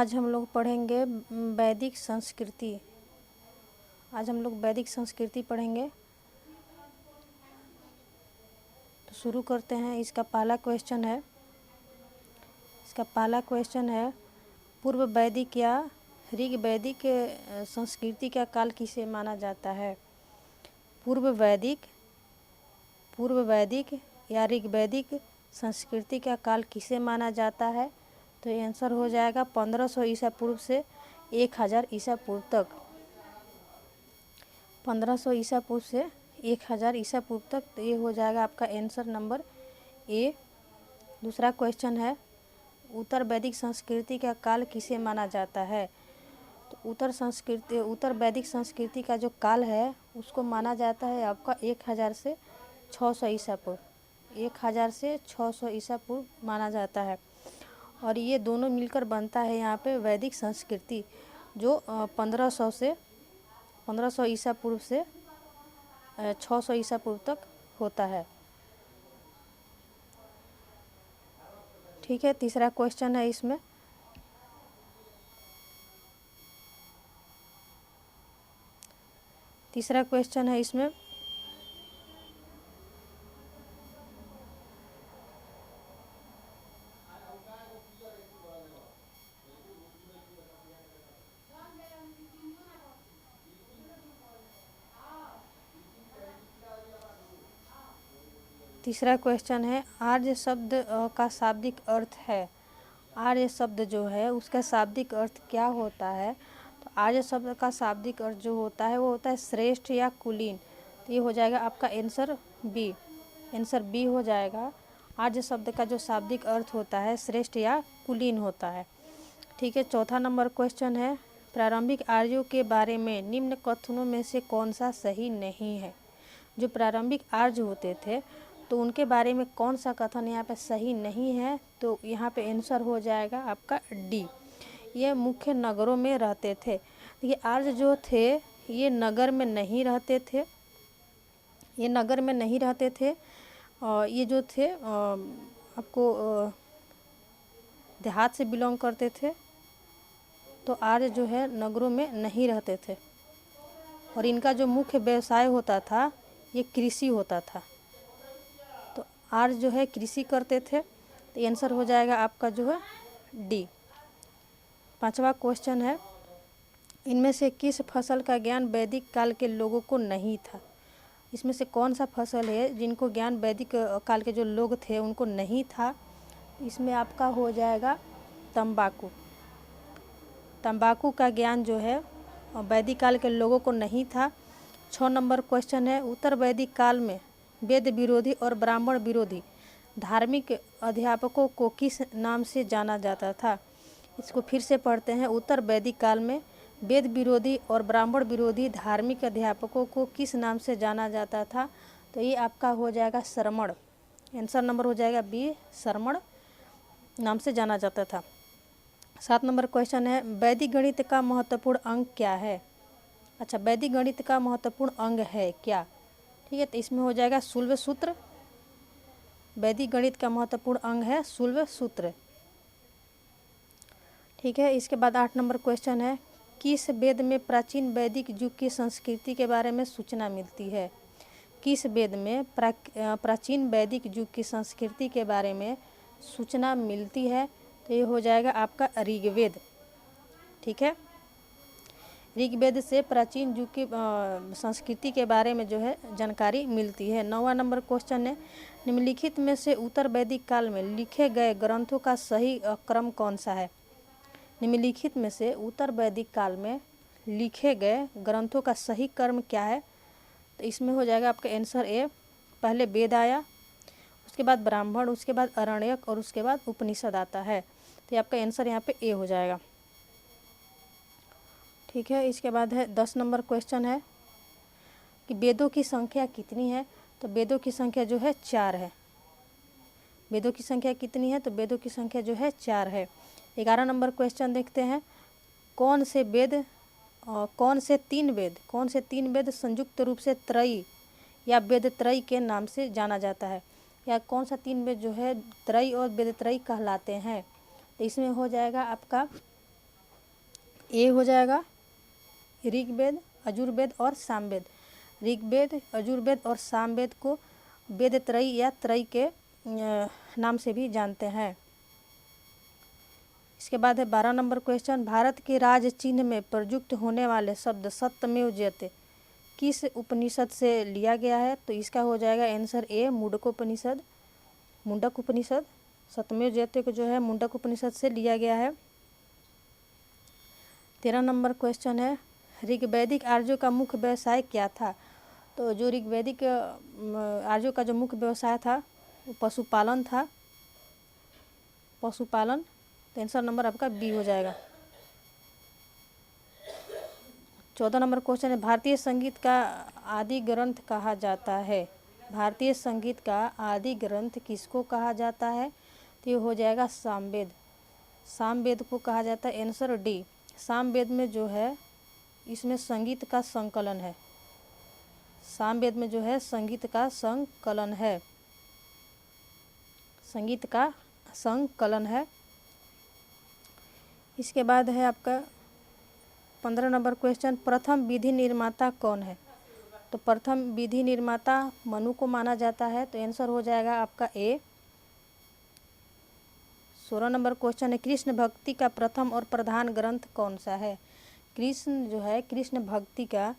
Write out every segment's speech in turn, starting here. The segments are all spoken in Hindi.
आज हम लोग पढ़ेंगे वैदिक संस्कृति। आज हम लोग वैदिक संस्कृति पढ़ेंगे। तो शुरू करते हैं। इसका पहला क्वेश्चन है पूर्व वैदिक या ऋग वैदिक संस्कृति का काल किसे माना जाता है। पूर्व वैदिक या ऋग वैदिक संस्कृति का काल किसे माना जाता है। तो ये आंसर हो जाएगा 1500 ईसा पूर्व से 1000 ईसा पूर्व तक। 1500 ईसा पूर्व से 1000 ईसा पूर्व तक। तो ये हो जाएगा आपका आंसर नंबर ए। दूसरा क्वेश्चन है उत्तर वैदिक संस्कृति का काल किसे माना जाता है। तो उत्तर वैदिक संस्कृति का जो काल है उसको माना जाता है आपका 1000 से 600 ईसा पूर्व। 1000 से 600 ईसा पूर्व माना जाता है। और ये दोनों मिलकर बनता है यहाँ पे वैदिक संस्कृति, जो 1500 ईसा पूर्व से 600 ईसा पूर्व तक होता है। ठीक है। तीसरा क्वेश्चन है इसमें आर्य शब्द का शाब्दिक अर्थ है। आर्य शब्द जो है उसका शाब्दिक अर्थ क्या होता है। तो आर्य शब्द का शाब्दिक अर्थ जो होता है वो होता है श्रेष्ठ या कुलीन। तो ये हो जाएगा आपका आंसर बी हो जाएगा। आर्य शब्द का जो शाब्दिक अर्थ होता है श्रेष्ठ या कुलीन होता है। ठीक है। चौथा नंबर क्वेश्चन है प्रारंभिक आर्यों के बारे में निम्न कथनों में से कौन सा सही नहीं है। जो प्रारंभिक आर्य होते थे तो उनके बारे में कौन सा कथन यहाँ पे सही नहीं है। तो यहाँ पे आंसर हो जाएगा आपका डी। ये मुख्य नगरों में रहते थे। देखिए आर्य जो थे ये नगर में नहीं रहते थे। और ये जो थे आपको देहात से बिलोंग करते थे। तो आर्य जो है नगरों में नहीं रहते थे और इनका जो मुख्य व्यवसाय होता था ये कृषि होता था। तो आर्य जो है कृषि करते थे। तो आंसर हो जाएगा आपका जो है डी। पांचवा क्वेश्चन है इनमें से किस फसल का ज्ञान वैदिक काल के लोगों को नहीं था। इसमें से कौन सा फसल है जिनको ज्ञान वैदिक काल के जो लोग थे उनको नहीं था। इसमें आपका हो जाएगा तंबाकू का ज्ञान जो है वैदिक काल के लोगों को नहीं था। 6 नंबर क्वेश्चन है उत्तर वैदिक काल में वेद विरोधी और ब्राह्मण विरोधी धार्मिक अध्यापकों को किस नाम से जाना जाता था। इसको फिर से पढ़ते हैं। उत्तर वैदिक काल में वेद विरोधी और ब्राह्मण विरोधी धार्मिक अध्यापकों को किस नाम से जाना जाता था। तो ये आपका हो जाएगा श्रमण। आंसर नंबर हो जाएगा बी, श्रमण नाम से जाना जाता था। 7 नंबर क्वेश्चन है वैदिक गणित का महत्वपूर्ण अंग क्या है। अच्छा, वैदिक गणित का महत्वपूर्ण अंग है क्या। ठीक है। तो इसमें हो जाएगा शुल्ब सूत्र। वैदिक गणित का महत्वपूर्ण अंग है शुल्ब सूत्र। ठीक है। इसके बाद 8 नंबर क्वेश्चन है किस वेद में प्राचीन वैदिक युग की संस्कृति के बारे में सूचना मिलती है। किस वेद में प्राचीन वैदिक युग की संस्कृति के बारे में सूचना मिलती है। तो ये हो जाएगा आपका ऋग्वेद। ठीक है। ऋग्वेद से प्राचीन युग की संस्कृति के बारे में जो है जानकारी मिलती है। 9वां नंबर क्वेश्चन है निम्नलिखित में से उत्तर वैदिक काल में लिखे गए ग्रंथों का सही क्रम कौन सा है। निम्नलिखित में से उत्तर वैदिक काल में लिखे गए ग्रंथों का सही क्रम क्या है। तो इसमें हो जाएगा आपका आंसर ए। पहले वेद आया, उसके बाद ब्राह्मण, उसके बाद आरण्यक और उसके बाद उपनिषद आता है। तो आपका आंसर यहाँ पे ए हो जाएगा। ठीक है। इसके बाद है 10 नंबर क्वेश्चन है कि वेदों की संख्या कितनी है। तो वेदों की संख्या जो है 4 है। वेदों की संख्या कितनी है। तो वेदों की संख्या जो है 4 है। 11 नंबर क्वेश्चन देखते हैं कौन से तीन वेद संयुक्त रूप से त्रयी या वेद त्रयी के नाम से जाना जाता है। या कौन सा 3 वेद जो है त्रयी और वेद त्रयी कहलाते हैं। तो इसमें हो जाएगा आपका ए हो जाएगा ऋग्वेद, यजुर्वेद और सामवेद। ऋग्वेद, यजुर्वेद और सामवेद को वेद त्रयी या त्रयी के नाम से भी जानते हैं। इसके बाद है 12 नंबर क्वेश्चन, भारत के राज चिन्ह में प्रयुक्त होने वाले शब्द सत्यमेव जयते किस उपनिषद से लिया गया है? तो इसका हो जाएगा आंसर ए मुंडकोपनिषद। मुंडक उपनिषद, सत्यमेव जयते को जो है मुंडक उपनिषद से लिया गया है। 13 नंबर क्वेश्चन है, ऋग्वैदिक आर्यों का मुख्य व्यवसाय क्या था? तो जो ऋग्वैदिक आर्यों का जो मुख्य व्यवसाय था वो पशुपालन था। पशुपालन, तो आंसर नंबर आपका बी हो जाएगा। 14 नंबर क्वेश्चन है, भारतीय संगीत का आदि ग्रंथ कहा जाता है? भारतीय संगीत का आदि ग्रंथ किसको कहा जाता है? तो ये हो जाएगा सामवेद। सामवेद को कहा जाता है, आंसर डी। सामवेद में जो है इसमें संगीत का संकलन है। सामवेद में जो है संगीत का संकलन है। संगीत का संकलन है। इसके बाद है आपका 15 नंबर क्वेश्चन, प्रथम विधि निर्माता कौन है? तो प्रथम विधि निर्माता मनु को माना जाता है, तो आंसर हो जाएगा आपका ए। 16 नंबर क्वेश्चन है, कृष्ण भक्ति का प्रथम और प्रधान ग्रंथ कौन सा है? कृष्ण जो है कृष्ण भक्ति का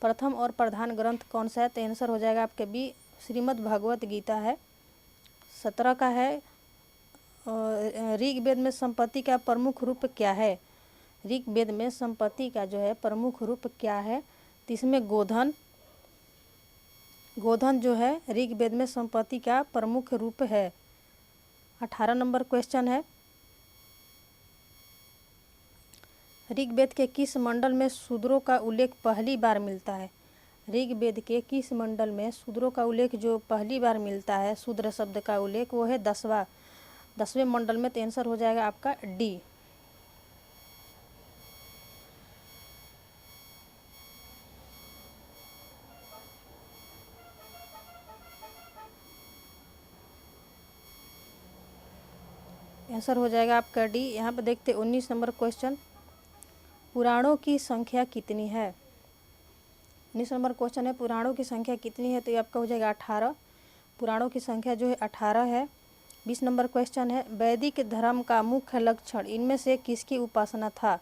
प्रथम और प्रधान ग्रंथ कौन सा है? तो आंसर हो जाएगा आपके बी श्रीमद् भगवत गीता है। 17 का है, ऋग्वेद में संपत्ति का प्रमुख रूप क्या है? ऋग्वेद में संपत्ति का जो है प्रमुख रूप क्या है? तो इसमें गोधन, गोधन जो है ऋग्वेद में संपत्ति का प्रमुख रूप है। 18 नंबर क्वेश्चन है, ऋग्वेद के किस मंडल में शूद्रों का उल्लेख पहली बार मिलता है? ऋग्वेद के किस मंडल में शूद्रों का उल्लेख जो पहली बार मिलता है, शूद्र शब्द का उल्लेख, वो है 10वें मंडल में। तो आंसर हो जाएगा आपका डी। आंसर हो जाएगा आपका डी। यहाँ पर देखते 19 नंबर क्वेश्चन, पुराणों की संख्या कितनी है? 19 नंबर क्वेश्चन है, पुराणों की संख्या कितनी है? तो ये आपका हो जाएगा 18। पुराणों की संख्या जो है 18 है। 20 नंबर क्वेश्चन है, वैदिक धर्म का मुख्य लक्षण इनमें से किसकी उपासना था?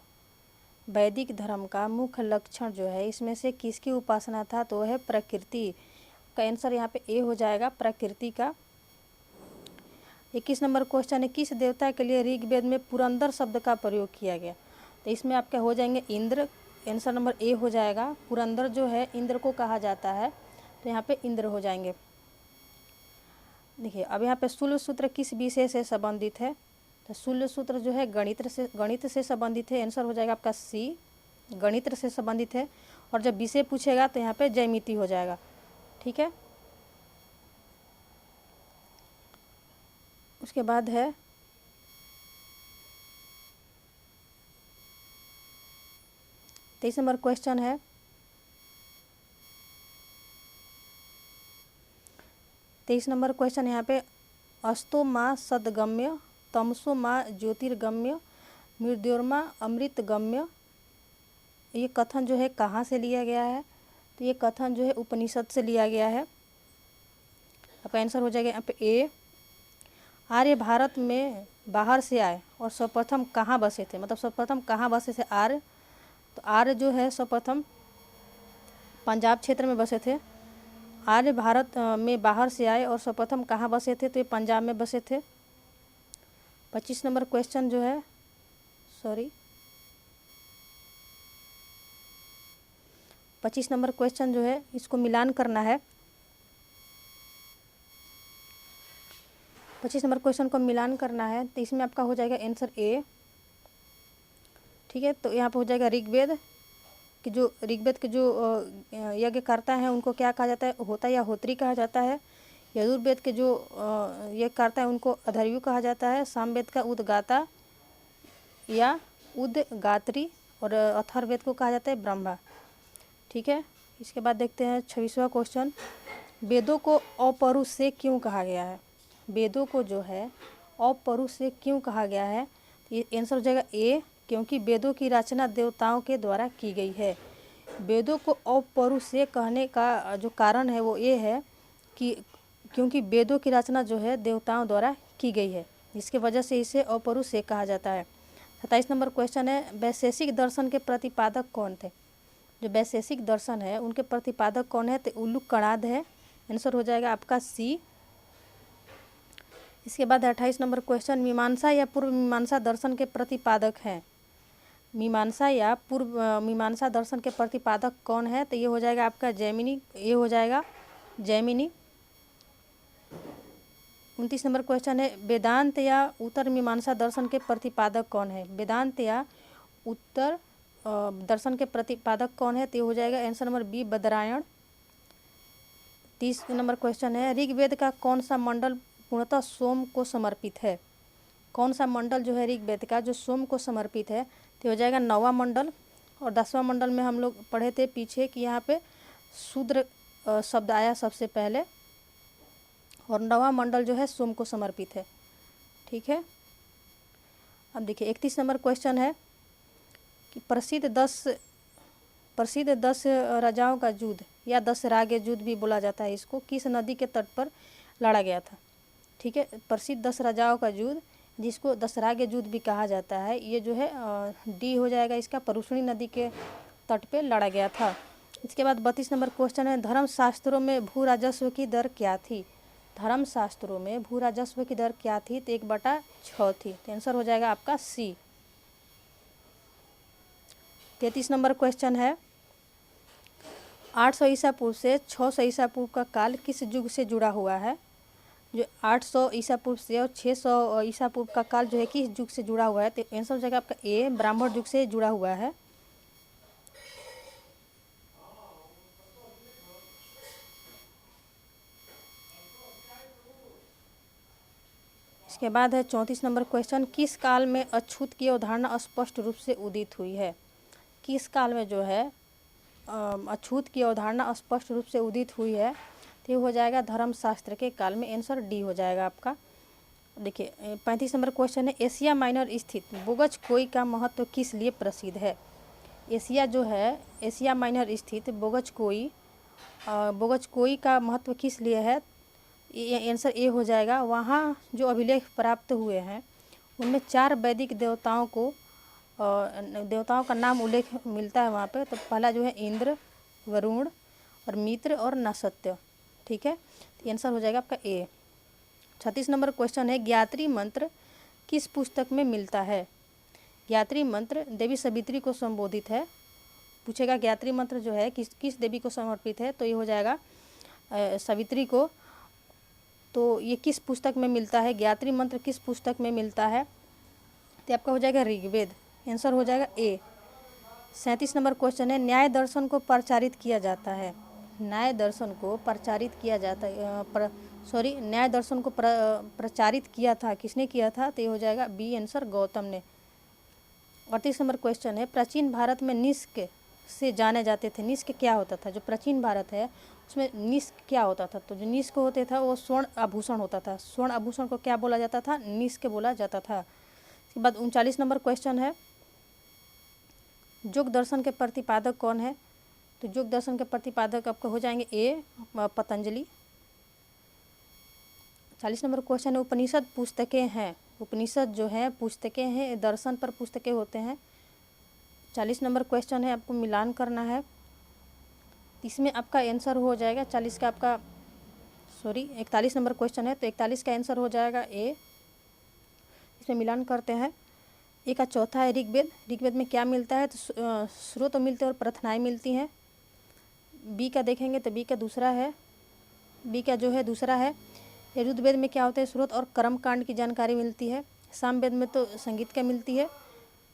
वैदिक धर्म का मुख्य लक्षण जो है इसमें से किसकी उपासना था? तो है प्रकृति का। आंसर यहाँ पे ए हो जाएगा, प्रकृति का। 21 नंबर क्वेश्चन है, किस देवता के लिए ऋग्वेद में पुरंदर शब्द का प्रयोग किया गया? तो इसमें आपके हो जाएंगे इंद्र। आंसर नंबर ए हो जाएगा। पुरंदर जो है इंद्र को कहा जाता है, तो यहाँ पे इंद्र हो जाएंगे। देखिए अब यहाँ पे शूल सूत्र किस विषय से संबंधित है? तो शूल सूत्र जो है गणित से संबंधित है। आंसर हो जाएगा आपका सी, गणित से संबंधित है। और जब विषय पूछेगा तो यहाँ पे ज्यामिति हो जाएगा। ठीक है, उसके बाद है 23 नंबर क्वेश्चन है, 23 नंबर क्वेश्चन यहाँ पे, अस्तो माँ सदगम्य, तमसो माँ ज्योतिर्गम्य, मृत्योर्मा अमृतगम्य, ये कथन जो है कहाँ से लिया गया है? तो ये कथन जो है उपनिषद से लिया गया है। आपका आंसर हो जाएगा यहाँ पे ए। आर्य भारत में बाहर से आए और सर्वप्रथम कहाँ बसे थे? मतलब सर्वप्रथम कहाँ बसे थे आर्य? तो आर्य जो है सर्वप्रथम पंजाब क्षेत्र में बसे थे। आर्य भारत में बाहर से आए और सर्वप्रथम कहाँ बसे थे? तो ये पंजाब में बसे थे। 25 नंबर क्वेश्चन जो है 25 नंबर क्वेश्चन जो है इसको मिलान करना है। 25 नंबर क्वेश्चन को मिलान करना है, तो इसमें आपका हो जाएगा आंसर ए। ठीक है, तो यहाँ पे हो जाएगा ऋग्वेद के जो यज्ञ करता है उनको क्या कहा जाता है? होता या होत्री कहा जाता है। यजुर्वेद के जो यज्ञ करता है उनको अधर्व्यु कहा जाता है। सामवेद का उद्गाता या उद्गात्री, और अथर्ववेद को कहा जाता है ब्रह्मा। ठीक है, इसके बाद देखते हैं 26वां क्वेश्चन, वेदों को अपरुष से क्यों कहा गया है? वेदों को जो है अपरुष से क्यों कहा गया है? ये आंसर हो जाएगा ए, क्योंकि वेदों की रचना देवताओं के द्वारा की गई है। वेदों को अपौरुषेय कहने का जो कारण है वो ये है कि क्योंकि वेदों की रचना जो है देवताओं द्वारा की गई है, जिसकी वजह से इसे अपौरुषेय कहा जाता है। 27 नंबर क्वेश्चन है, वैशेषिक दर्शन के प्रतिपादक कौन थे? जो वैशेषिक दर्शन है उनके प्रतिपादक कौन है? तो उल्लूक कणाद है। आंसर हो जाएगा आपका सी। इसके बाद 28 नंबर क्वेश्चन, मीमांसा या पूर्व मीमांसा दर्शन के प्रतिपादक हैं। मीमांसा या पूर्व मीमांसा दर्शन के प्रतिपादक कौन है? तो ये हो जाएगा आपका जैमिनी, ये हो जाएगा जैमिनी। 29 नंबर क्वेश्चन है, वेदांत या उत्तर मीमांसा दर्शन के प्रतिपादक कौन है? वेदांत या उत्तर दर्शन के प्रतिपादक कौन है? तो ये हो जाएगा answer number B, Badarayana. 30 number question है, ऋग्वेद का कौन सा मंडल पूर्णतः सोम को समर्पित है? कौन सा मंडल जो है ऋग्वेद का जो सोम को समर्पित है? तो हो जाएगा 9वां मंडल। और 10वां मंडल में हम लोग पढ़े थे पीछे कि यहाँ पे शूद्र शब्द आया सबसे पहले, और 9वां मंडल जो है सोम को समर्पित है। ठीक है, अब देखिए 31 नंबर क्वेश्चन है कि प्रसिद्ध 10 राजाओं का युद्ध या 10 रागे युद्ध भी बोला जाता है इसको, किस नदी के तट पर लड़ा गया था? ठीक है, प्रसिद्ध 10 राजाओं का युद्ध जिसको 10 रागे युद्ध भी कहा जाता है, ये जो है डी हो जाएगा इसका, परुष्णी नदी के तट पे लड़ा गया था। इसके बाद 32 नंबर क्वेश्चन है, धर्मशास्त्रों में भू राजस्व की दर क्या थी? धर्मशास्त्रों में भू राजस्व की दर क्या थी? तो 1/6 थी। तो आंसर हो जाएगा आपका सी। 33 नंबर क्वेश्चन है, 800 ईसा पूर्व से 600 ईसा पूर्व का काल किस युग से जुड़ा हुआ है? जो 800 ईसा पूर्व से और 600 ईसा पूर्व का काल जो है किस युग से जुड़ा हुआ है? तो आंसर हो जाएगा आपका ए, ब्राह्मण युग से जुड़ा हुआ है। इसके बाद है 34 नंबर क्वेश्चन, किस काल में अछूत की अवधारणा स्पष्ट रूप से उदित हुई है? किस काल में जो है अछूत की अवधारणा स्पष्ट रूप से उदित हुई है? तो ये हो जाएगा धर्मशास्त्र के काल में। आंसर डी हो जाएगा आपका। देखिए 35 नंबर क्वेश्चन है, एशिया माइनर स्थित बोगज कोई का महत्व किस लिए प्रसिद्ध है? एशिया जो है, एशिया माइनर स्थित बोगज कोई का महत्व किस लिए है? ये आंसर ए हो जाएगा। वहाँ जो अभिलेख प्राप्त हुए हैं उनमें 4 वैदिक देवताओं का नाम उल्लेख मिलता है वहाँ पे। तो पहला जो है इंद्र, वरुण और मित्र और नसत्य। ठीक है, तो आंसर हो जाएगा आपका ए। 36 नंबर क्वेश्चन है, ज्ञात्री मंत्र किस पुस्तक में मिलता है? ज्ञात्री मंत्र देवी सावित्री को संबोधित है। पूछेगा ज्ञात्री मंत्र जो है किस देवी को समर्पित है? तो ये हो जाएगा सावित्री को। तो ये किस पुस्तक में मिलता है? ज्ञात्री मंत्र किस पुस्तक में मिलता है? तो आपका हो जाएगा ऋग्वेद। आंसर हो जाएगा ए। 37 नंबर क्वेश्चन है, न्याय दर्शन को प्रचारित किया जाता है। न्याय दर्शन को प्रचारित किया जाता है न्याय दर्शन को प्रचारित किया था, किसने किया था? तो ये हो जाएगा बी आंसर, गौतम ने। 38 नंबर क्वेश्चन है, प्राचीन भारत में निष्क से जाने जाते थे। निष्क क्या होता था? जो प्राचीन भारत है उसमें निष्क क्या होता था? तो जो निष्क होते था वो स्वर्ण आभूषण होता था। स्वर्ण आभूषण को क्या बोला जाता था? निष्क बोला जाता था। इसके बाद 39 नंबर क्वेश्चन है, योग दर्शन के प्रतिपादक कौन है? तो योग दर्शन के प्रतिपादक आपको हो जाएंगे ए, पतंजलि। 40 नंबर क्वेश्चन है, उपनिषद पुस्तकें हैं। उपनिषद जो है पुस्तकें हैं, दर्शन पर पुस्तकें होते हैं। 40 नंबर क्वेश्चन है, आपको मिलान करना है। इसमें आपका आंसर हो जाएगा 41 नंबर क्वेश्चन है, तो 41 का आंसर हो जाएगा ए। इसमें मिलान करते हैं। ए का चौथा है ऋग्वेद। ऋग्वेद में क्या मिलता है? तो स्रोत मिलते हैं और प्रार्थनाएं मिलती हैं। बी का देखेंगे तो बी का दूसरा है, बी का जो है दूसरा है। यजुर्वेद में क्या होता है? स्रोत और कर्मकांड की जानकारी मिलती है। सामवेद में तो संगीत का मिलती है।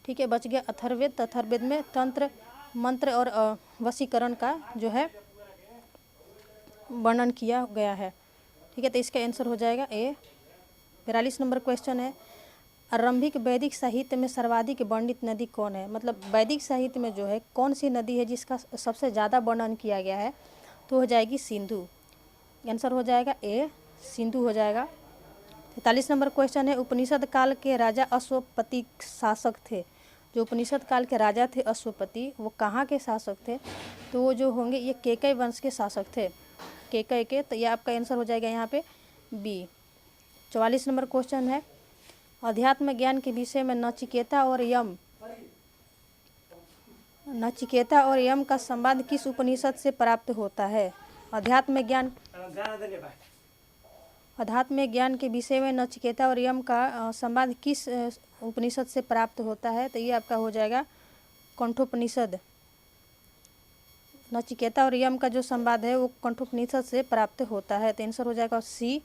ठीक है, बच गया अथर्ववेद। तो अथर्ववेद में तंत्र, मंत्र और वशीकरण का जो है वर्णन किया गया है। ठीक है, तो इसका आंसर हो जाएगा ए। 42 नंबर क्वेश्चन है, आरंभिक वैदिक साहित्य में सर्वाधिक वर्णित नदी कौन है? मतलब वैदिक साहित्य में जो है कौन सी नदी है जिसका सबसे ज़्यादा वर्णन किया गया है? तो हो जाएगी सिंधु। आंसर हो जाएगा ए, सिंधु हो जाएगा। 43 नंबर क्वेश्चन है, उपनिषद काल के राजा अश्वपति शासक थे। जो उपनिषद काल के राजा थे अश्वपति, वो कहाँ के शासक थे? तो वो जो होंगे ये केकय वंश के शासक थे, केकय के। तो ये आपका आंसर हो जाएगा यहाँ पे बी। 44 नंबर क्वेश्चन है, अध्यात्म ज्ञान के विषय में नचिकेता और यम का संवाद किस उपनिषद से प्राप्त होता है? अध्यात्म ज्ञान के विषय में नचिकेता और यम का संवाद किस उपनिषद से प्राप्त होता है? तो ये आपका हो जाएगा कंठोपनिषद। नचिकेता और यम का जो संवाद है वो कंठोपनिषद से प्राप्त होता है। तो आंसर हो जाएगा सी।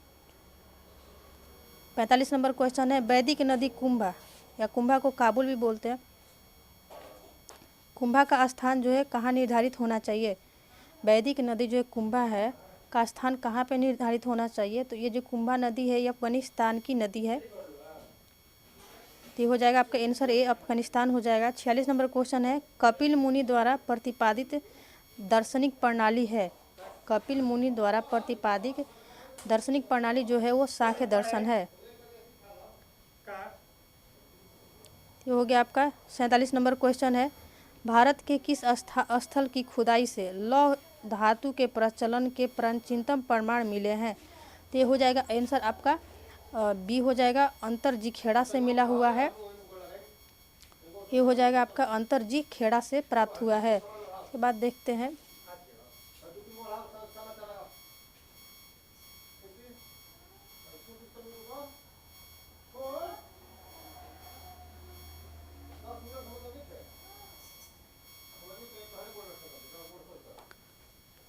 45 नंबर क्वेश्चन है, वैदिक नदी कुंभा या कुंभा को काबुल भी बोलते हैं, कुंभा का स्थान जो है कहाँ निर्धारित होना चाहिए? वैदिक नदी जो है कुंभा है का स्थान कहाँ पे निर्धारित होना चाहिए? तो ये जो कुंभा नदी है ये अफगानिस्तान की नदी है। तो ये हो जाएगा आपका आंसर ए, अफगानिस्तान हो जाएगा। 46 नंबर क्वेश्चन है, कपिल मुनि द्वारा प्रतिपादित दार्शनिक प्रणाली है। कपिल मुनि द्वारा प्रतिपादित दार्शनिक प्रणाली जो है वो सांख्य दर्शन है। ये हो गया आपका। 47 नंबर क्वेश्चन है, भारत के किस स्थल की खुदाई से लौह धातु के प्रचलन के प्राचीनतम प्रमाण मिले हैं? तो ये हो जाएगा आंसर आपका बी हो जाएगा, अंतरजीखेड़ा से मिला हुआ है। ये हो जाएगा आपका अंतरजीखेड़ा से प्राप्त हुआ है। इसके बाद देखते हैं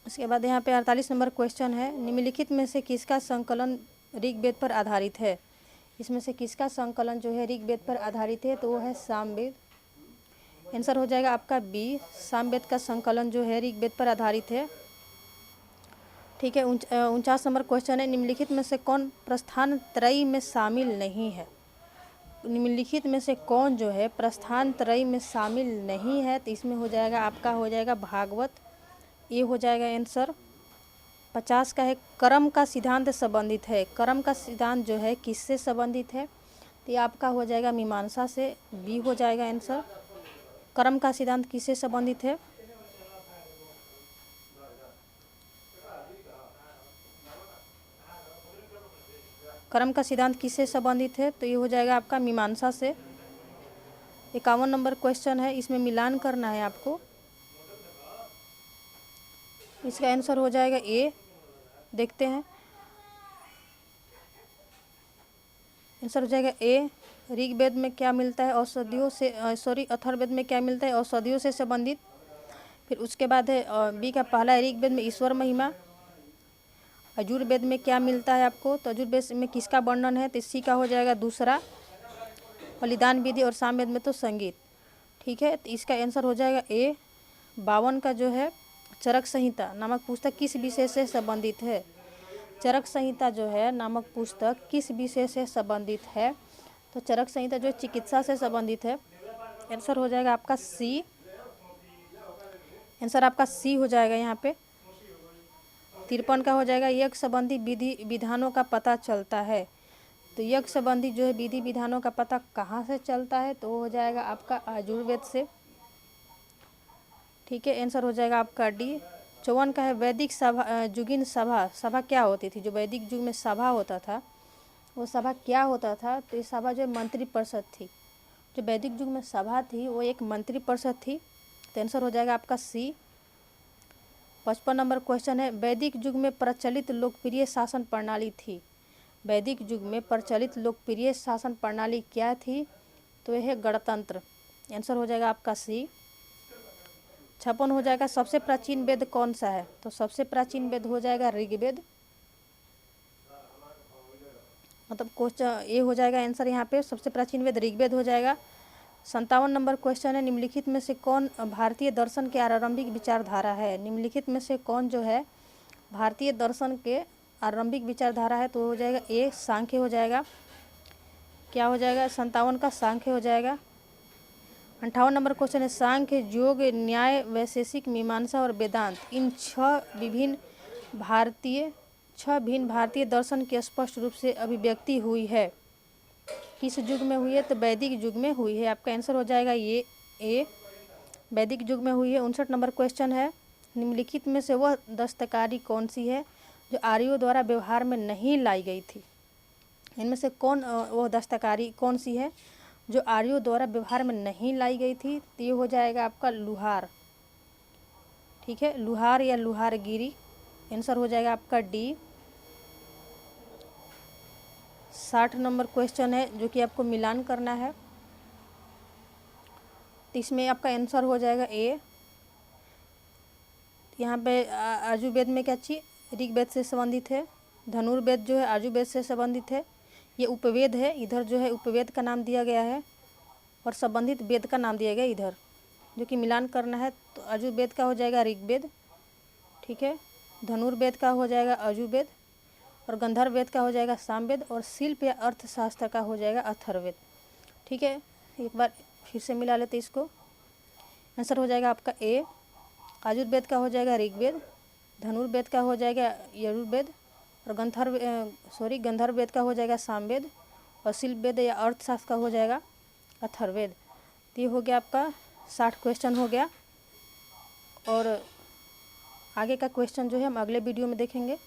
उसके बाद यहाँ पे 48 नंबर क्वेश्चन है, निम्नलिखित में से किसका संकलन ऋग्वेद पर आधारित है? इसमें से किसका संकलन जो है ऋग्वेद पर आधारित है? तो वो है सामवेद। आंसर हो जाएगा आपका बी, सामवेद का संकलन जो है ऋग्वेद पर आधारित है। ठीक है। 49 नंबर क्वेश्चन है, निम्नलिखित में से कौन प्रस्थान त्रयी में शामिल नहीं है? निम्नलिखित में से कौन जो है प्रस्थान त्रयी में शामिल नहीं है? तो इसमें हो जाएगा आपका हो जाएगा भागवत। ये हो जाएगा आंसर। 50 का है, कर्म का सिद्धांत संबंधित है। कर्म का सिद्धांत जो है किससे संबंधित है? तो ये आपका हो जाएगा मीमांसा से। बी हो जाएगा आंसर। कर्म का सिद्धांत किससे संबंधित है? कर्म का सिद्धांत किससे संबंधित है? तो ये हो जाएगा आपका मीमांसा से। 51 नंबर क्वेश्चन है, इसमें मिलान करना है आपको। इसका आंसर हो जाएगा ए। देखते हैं, आंसर हो जाएगा ए। ऋग्वेद में क्या मिलता है? औषधियों से, अथर्ववेद में क्या मिलता है? औषधियों से संबंधित। फिर उसके बाद है बी का पहला है ऋग्वेद में ईश्वर महिमा। यजुर्वेद में क्या मिलता है आपको? तो यजुर्वेद में किसका वर्णन है? तो सी का हो जाएगा दूसरा, बलिदान विधि। और सामवेद में तो संगीत। ठीक है, तो इसका आंसर हो जाएगा ए। 52 का जो है चरक संहिता नामक पुस्तक किस विषय से संबंधित है? चरक संहिता जो है नामक पुस्तक किस विषय से संबंधित है? तो चरक संहिता जो चिकित्सा से संबंधित है। आंसर हो जाएगा आपका सी। आंसर आपका सी हो जाएगा यहाँ पे। 53 का हो जाएगा, यज्ञ संबंधी विधि विधानों का पता चलता है। तो यज्ञ संबंधी जो है विधि विधानों का पता कहाँ से चलता है? तो हो जाएगा आपका यजुर्वेद से। ठीक है, आंसर हो जाएगा आपका डी। 54 का है, वैदिक सभा जुगिन सभा क्या होती थी? जो वैदिक युग में सभा होता था वो सभा क्या होता था? तो ये सभा जो मंत्री परिषद थी। जो वैदिक युग में सभा थी वो एक मंत्री परिषद थी। तो आंसर हो जाएगा आपका सी। 55 नंबर क्वेश्चन है, वैदिक युग में प्रचलित लोकप्रिय शासन प्रणाली थी। वैदिक युग में प्रचलित लोकप्रिय शासन प्रणाली क्या थी? तो यह है गणतंत्र। आंसर हो जाएगा आपका सी। 56 हो जाएगा, सबसे प्राचीन वेद कौन सा है? तो सबसे प्राचीन वेद हो जाएगा ऋग्वेद। मतलब क्वेश्चन ये हो जाएगा आंसर यहाँ पे, सबसे प्राचीन वेद ऋग्वेद हो जाएगा। 57 नंबर क्वेश्चन है, निम्नलिखित में से कौन भारतीय दर्शन के आरंभिक विचारधारा है? निम्नलिखित में से कौन जो है भारतीय दर्शन के आरंभिक विचारधारा है? तो हो जाएगा ए, सांख्य हो जाएगा। क्या हो जाएगा? 57 का सांख्य हो जाएगा। 58 नंबर क्वेश्चन है, सांख्य, योग, न्याय, वैशेषिक, मीमांसा और वेदांत इन 6 भिन्न भारतीय दर्शन की स्पष्ट रूप से अभिव्यक्ति हुई है। किस युग में हुई है? तो वैदिक युग में हुई है। आपका आंसर हो जाएगा ये ए, वैदिक युग में हुई है। 59 नंबर क्वेश्चन है, निम्नलिखित में से वह दस्तकारी कौन सी है जो आर्यों द्वारा व्यवहार में नहीं लाई गई थी? इनमें से कौन वह दस्तकारी कौन सी है जो आर्यों द्वारा व्यवहार में नहीं लाई गई थी? तो ये हो जाएगा आपका लुहार। ठीक है, लुहार या लुहारगिरी। आंसर हो जाएगा आपका डी। 60 नंबर क्वेश्चन है जो कि आपको मिलान करना है, तो इसमें आपका आंसर हो जाएगा ए। यहाँ पे आजुर्वेद में क्या चीज ऋग्वेद से संबंधित है, धनुर्वेद जो है आजुर्वेद से संबंधित है, ये उपवेद है, इधर जो है उपवेद का नाम दिया गया है और संबंधित वेद का नाम दिया गया इधर, जो कि मिलान करना है। तो आजुर्वेद का हो जाएगा ऋग्वेद, ठीक है, धनुर्वेद का हो जाएगा आजुर्वेद और गंधर्व वेद का हो जाएगा सामवेद और शिल्प या अर्थशास्त्र का हो जाएगा अथर्ववेद। ठीक है, एक बार फिर से मिला लेते इसको। आंसर हो जाएगा आपका ए, आयुर्वेद का हो जाएगा ऋग्वेद, धनुर्वेद का हो जाएगा यजुर्वेद और गंधर्व वेद का हो जाएगा सामवेद और शिल्प वेद या अर्थशास्त्र का हो जाएगा अथर्ववेद। तो ये हो गया आपका 60 क्वेश्चन हो गया और आगे का क्वेश्चन जो है हम अगले वीडियो में देखेंगे।